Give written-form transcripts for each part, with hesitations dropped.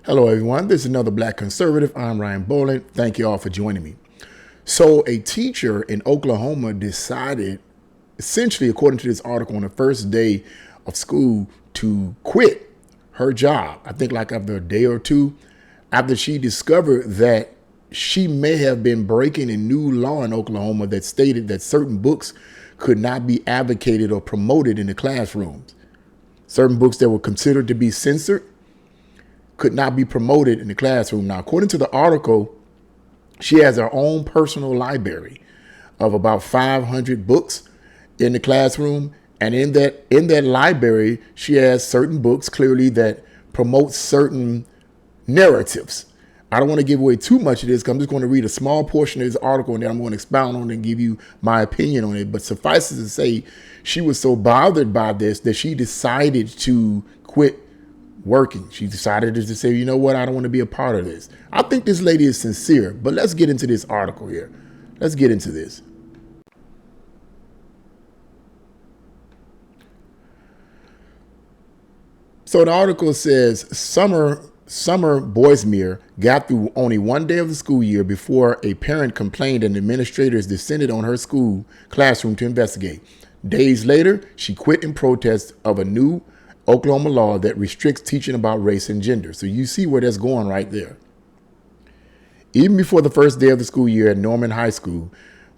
Hello, everyone. This is another Black Conservative. I'm Ryan Boland. Thank you all for joining me. So a teacher in Oklahoma decided, essentially, according to this article, on the first day of school to quit her job. I think like after a day or two, after she discovered that she may have been breaking a new law in Oklahoma that stated that certain books could not be advocated or promoted in the classrooms. Certain books that were considered to be censored could not be promoted in the classroom. Now, according to the article, she has her own personal library of about 500 books in the classroom. And in that library, she has certain books clearly that promote certain narratives. I don't want to give away too much of this because I'm just going to read a small portion of this article and then I'm going to expound on it and give you my opinion on it. But suffice it to say, she was so bothered by this that she decided to quit working. She decided to say, you know what, I don't want to be a part of this. I think this lady is sincere, but let's get into this article here. Let's get into this. So the article says Summer Boismere got through only one day of the school year before a parent complained and administrators descended on her school classroom to investigate. Days later, she quit in protest of a new Oklahoma law that restricts teaching about race and gender. So you see where that's going right there. Even before the first day of the school year at Norman High School,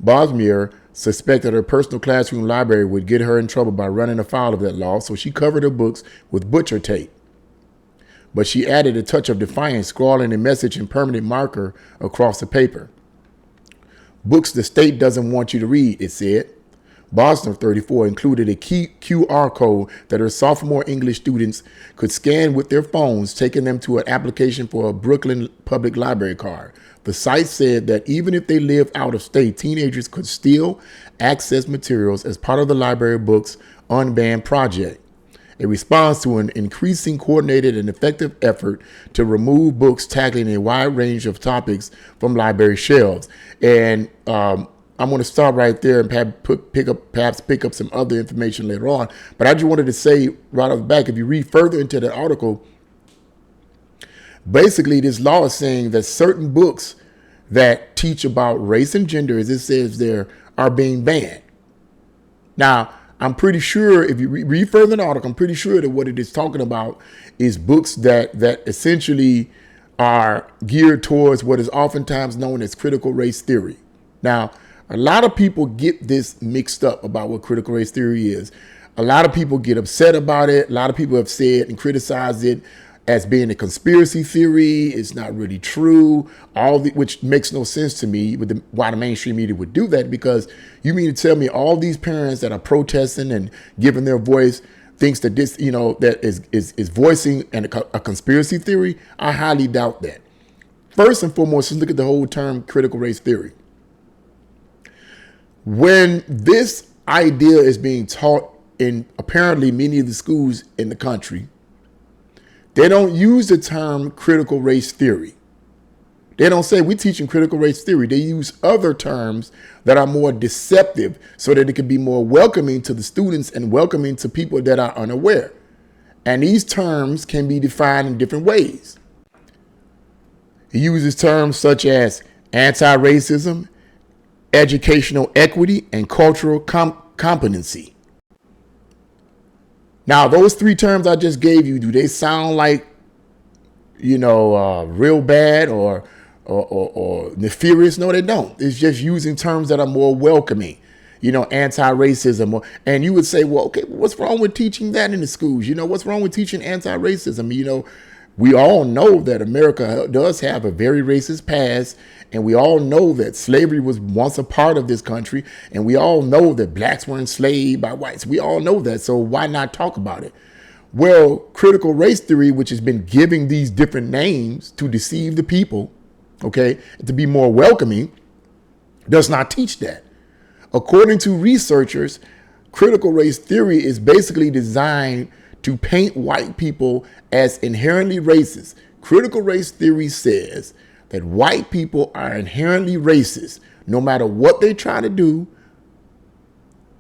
Bosmere suspected her personal classroom library would get her in trouble by running afoul of that law, so she covered her books with butcher tape. But she added a touch of defiance, scrawling a message in permanent marker across the paper. Books the state doesn't want you to read, it said. Boston 34 included a QR code that her sophomore English students could scan with their phones, taking them to an application for a Brooklyn Public Library card. The site said that even if they lived out of state, teenagers could still access materials as part of the library book's Unbanned project, a response to an increasing coordinated and effective effort to remove books tackling a wide range of topics from library shelves. And I'm going to stop right there and perhaps pick up some other information later on. But I just wanted to say right off the back, if you read further into the article, basically this law is saying that certain books that teach about race and gender, as it says there, are being banned. Now, I'm pretty sure if you read further in the article, I'm pretty sure that what it is talking about is books that essentially are geared towards what is oftentimes known as critical race theory. Now, a lot of people get this mixed up about what critical race theory is. A lot of people get upset about it. A lot of people have said and criticized it as being a conspiracy theory. It's not really true, which makes no sense to me with why the mainstream media would do that, because you mean to tell me all these parents that are protesting and giving their voice thinks that this, that is voicing a conspiracy theory? I highly doubt that. First and foremost, let's look at the whole term critical race theory. When this idea is being taught in apparently many of the schools in the country, they don't use the term critical race theory. They don't say we're teaching critical race theory. They use other terms that are more deceptive so that it can be more welcoming to the students and welcoming to people that are unaware. And these terms can be defined in different ways. He uses terms such as anti-racism, educational equity, and cultural competency. Now, those three terms I just gave you, do they sound like, real bad or nefarious? No, they don't. It's just using terms that are more welcoming, anti-racism. And you would say, well, okay, what's wrong with teaching that in the schools? What's wrong with teaching anti-racism? We all know that America does have a very racist past, and we all know that slavery was once a part of this country, and we all know that blacks were enslaved by whites. We all know that, so why not talk about it? Well, critical race theory, which has been giving these different names to deceive the people, okay, to be more welcoming, does not teach that. According to researchers, critical race theory is basically designed to paint white people as inherently racist. Critical race theory says that white people are inherently racist, no matter what they try to do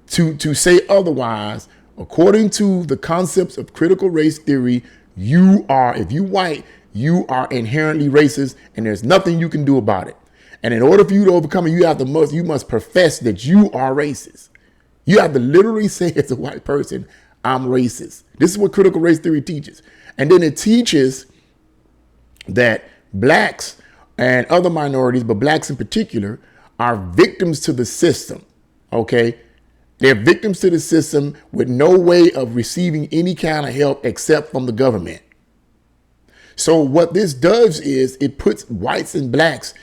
to say otherwise. According to the concepts of critical race theory, if you white, you are inherently racist and there's nothing you can do about it. And in order for you to overcome it, you must profess that you are racist. You have to literally say as a white person, I'm racist. This is what critical race theory teaches. And then it teaches that blacks and other minorities, but blacks in particular, are victims to the system. Okay? They're victims to the system with no way of receiving any kind of help except from the government. So what this does is it puts whites and blacks,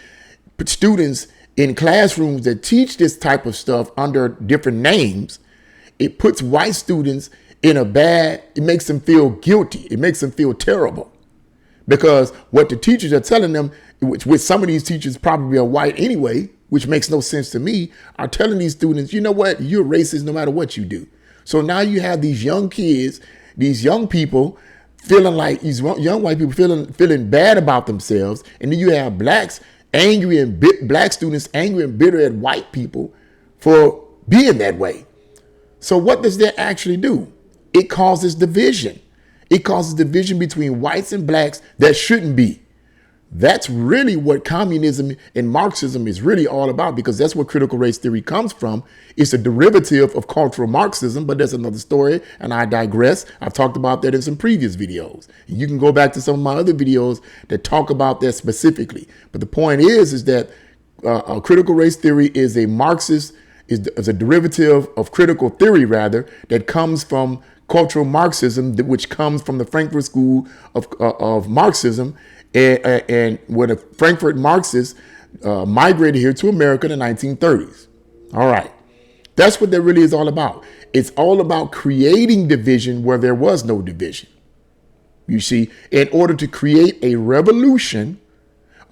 students in classrooms that teach this type of stuff under different names. It puts white students in it makes them feel guilty. It makes them feel terrible. Because what the teachers are telling them, which some of these teachers probably are white anyway, which makes no sense to me, are telling these students, you know what, you're racist no matter what you do. So now you have these young kids, these young people feeling like these young white people feeling bad about themselves. And then you have black students angry and bitter at white people for being that way. So what does that actually do? It causes division. It causes division between whites and blacks that shouldn't be. That's really what communism and Marxism is really all about, because that's what critical race theory comes from. It's a derivative of cultural Marxism, but that's another story, and I digress. I've talked about that in some previous videos. You can go back to some of my other videos that talk about that specifically. But the point is that critical race theory is a Marxist, is a derivative of critical theory, rather, that comes from cultural Marxism, which comes from the Frankfurt School of Marxism, and where the Frankfurt Marxists migrated here to America in the 1930s. All right. That's what that really is all about. It's all about creating division where there was no division. You see, in order to create a revolution,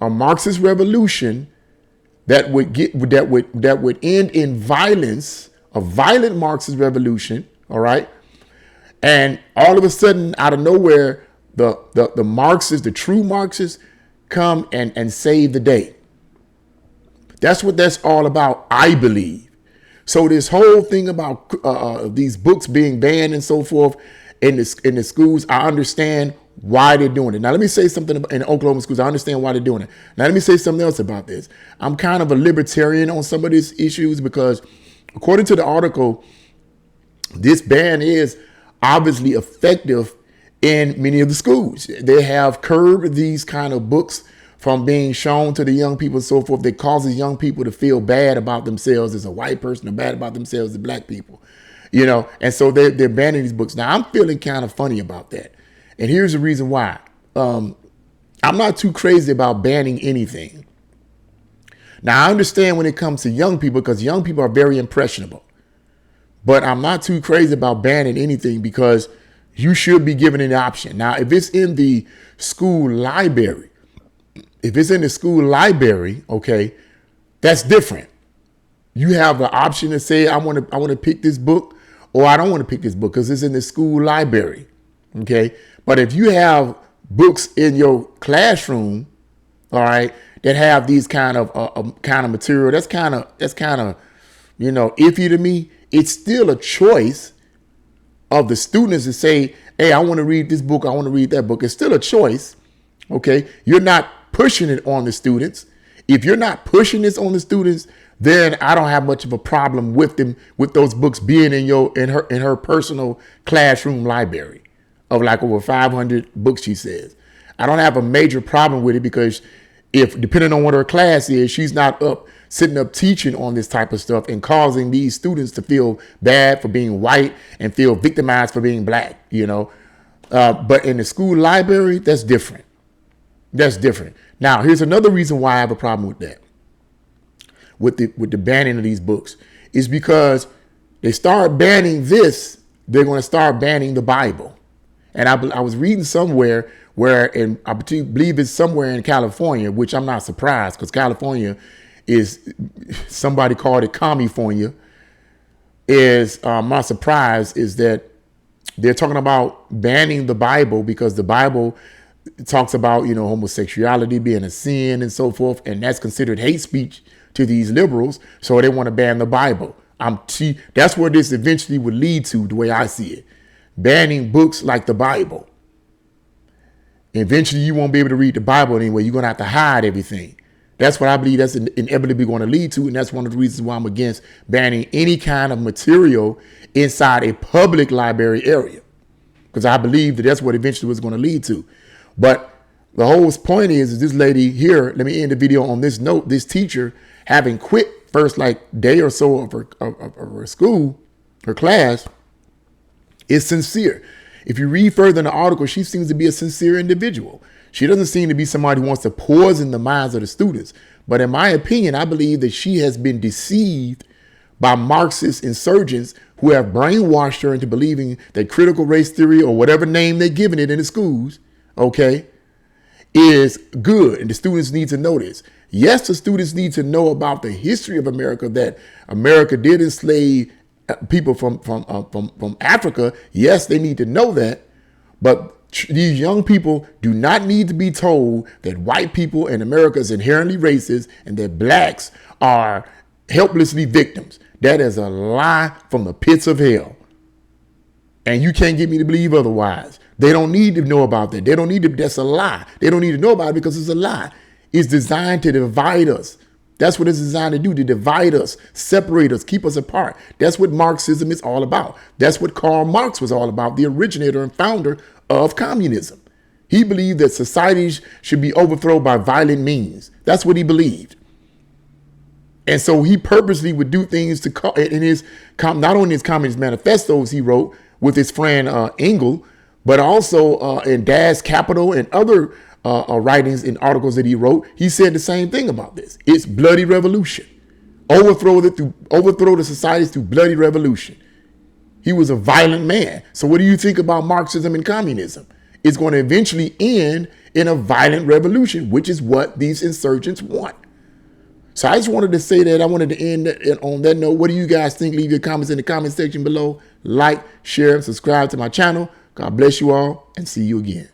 a Marxist revolution that would end in violence, a violent Marxist revolution, all right? And all of a sudden, out of nowhere, the Marxists, the true Marxists, come and save the day. That's what that's all about, I believe. So this whole thing about these books being banned and so forth in the schools, I understand why they're doing it. Now, let me say something about, in Oklahoma schools, I understand why they're doing it. Now, let me say something else about this. I'm kind of a libertarian on some of these issues because, according to the article, this ban is obviously effective in many of the schools. They have curbed these kind of books from being shown to the young people and so forth. That causes young people to feel bad about themselves as a white person or bad about themselves as black people, you know. And so they're banning these books. Now, I'm feeling kind of funny about that. And here's the reason why. I'm not too crazy about banning anything. Now, I understand when it comes to young people, because young people are very impressionable. But I'm not too crazy about banning anything, because you should be given an option. Now, if it's in the school library, okay, that's different. You have the option to say, I want to pick this book, or I don't want to pick this book because it's in the school library. Okay. But if you have books in your classroom, all right, that have these kind of material, that's kind of, you know, iffy to me. It's still a choice of the students to say, hey, I want to read this book, I want to read that book. It's still a choice. Okay. You're not pushing it on the students. If you're not pushing this on the students, then I don't have much of a problem with those books being in her personal classroom library of like over 500 books, she says. I don't have a major problem with it, because if, depending on what her class is, she's not sitting up teaching on this type of stuff and causing these students to feel bad for being white and feel victimized for being black, you know. But in the school library, that's different. That's different. Now, here's another reason why I have a problem with that, with the banning of these books, is because they start banning this, they're going to start banning the Bible. And I was reading somewhere and I believe it's somewhere in California, which I'm not surprised, because California is, somebody called it Commifornia, is my surprise is that they're talking about banning the Bible, because the Bible talks about, you know, homosexuality being a sin and so forth, and that's considered hate speech to these liberals. So they want to ban the Bible. That's where this eventually would lead to, the way I see it, banning books like the Bible. Eventually, you won't be able to read the Bible anyway. You're going to have to hide everything. That's what I believe that's inevitably going to lead to. And that's one of the reasons why I'm against banning any kind of material inside a public library area, because I believe that that's what eventually was going to lead to. But the whole point is this lady here, let me end the video on this note, this teacher having quit first like day or so of her school, her class, is sincere. If you read further in the article, she seems to be a sincere individual. She doesn't seem to be somebody who wants to poison the minds of the students. But in my opinion, I believe that she has been deceived by Marxist insurgents who have brainwashed her into believing that critical race theory, or whatever name they're giving it in the schools, okay, is good. And the students need to know this. Yes, the students need to know about the history of America, that America did enslave people from Africa. Yes, they need to know that. But these young people do not need to be told that white people in America is inherently racist and that blacks are helplessly victims. That is a lie from the pits of hell. And you can't get me to believe otherwise. They don't need to know about that. They don't need to, that's a lie. They don't need to know about it because it's a lie. It's designed to divide us. That's what it's designed to do, to divide us, separate us, keep us apart. That's what Marxism is all about. That's what Karl Marx was all about, the originator and founder of communism. He believed that societies should be overthrown by violent means. That's what he believed. And so he purposely would do things to, in his, not only his Communist Manifestos he wrote with his friend Engel, but also in Das Kapital and other writings and articles that he wrote, he said the same thing about this. It's bloody revolution. Overthrow the societies through bloody revolution. He was a violent man. So what do you think about Marxism and communism? It's going to eventually end in a violent revolution, which is what these insurgents want. So I just wanted to say that. I wanted to end on that note. What do you guys think? Leave your comments in the comment section below. Like, share, and subscribe to my channel. God bless you all, and see you again.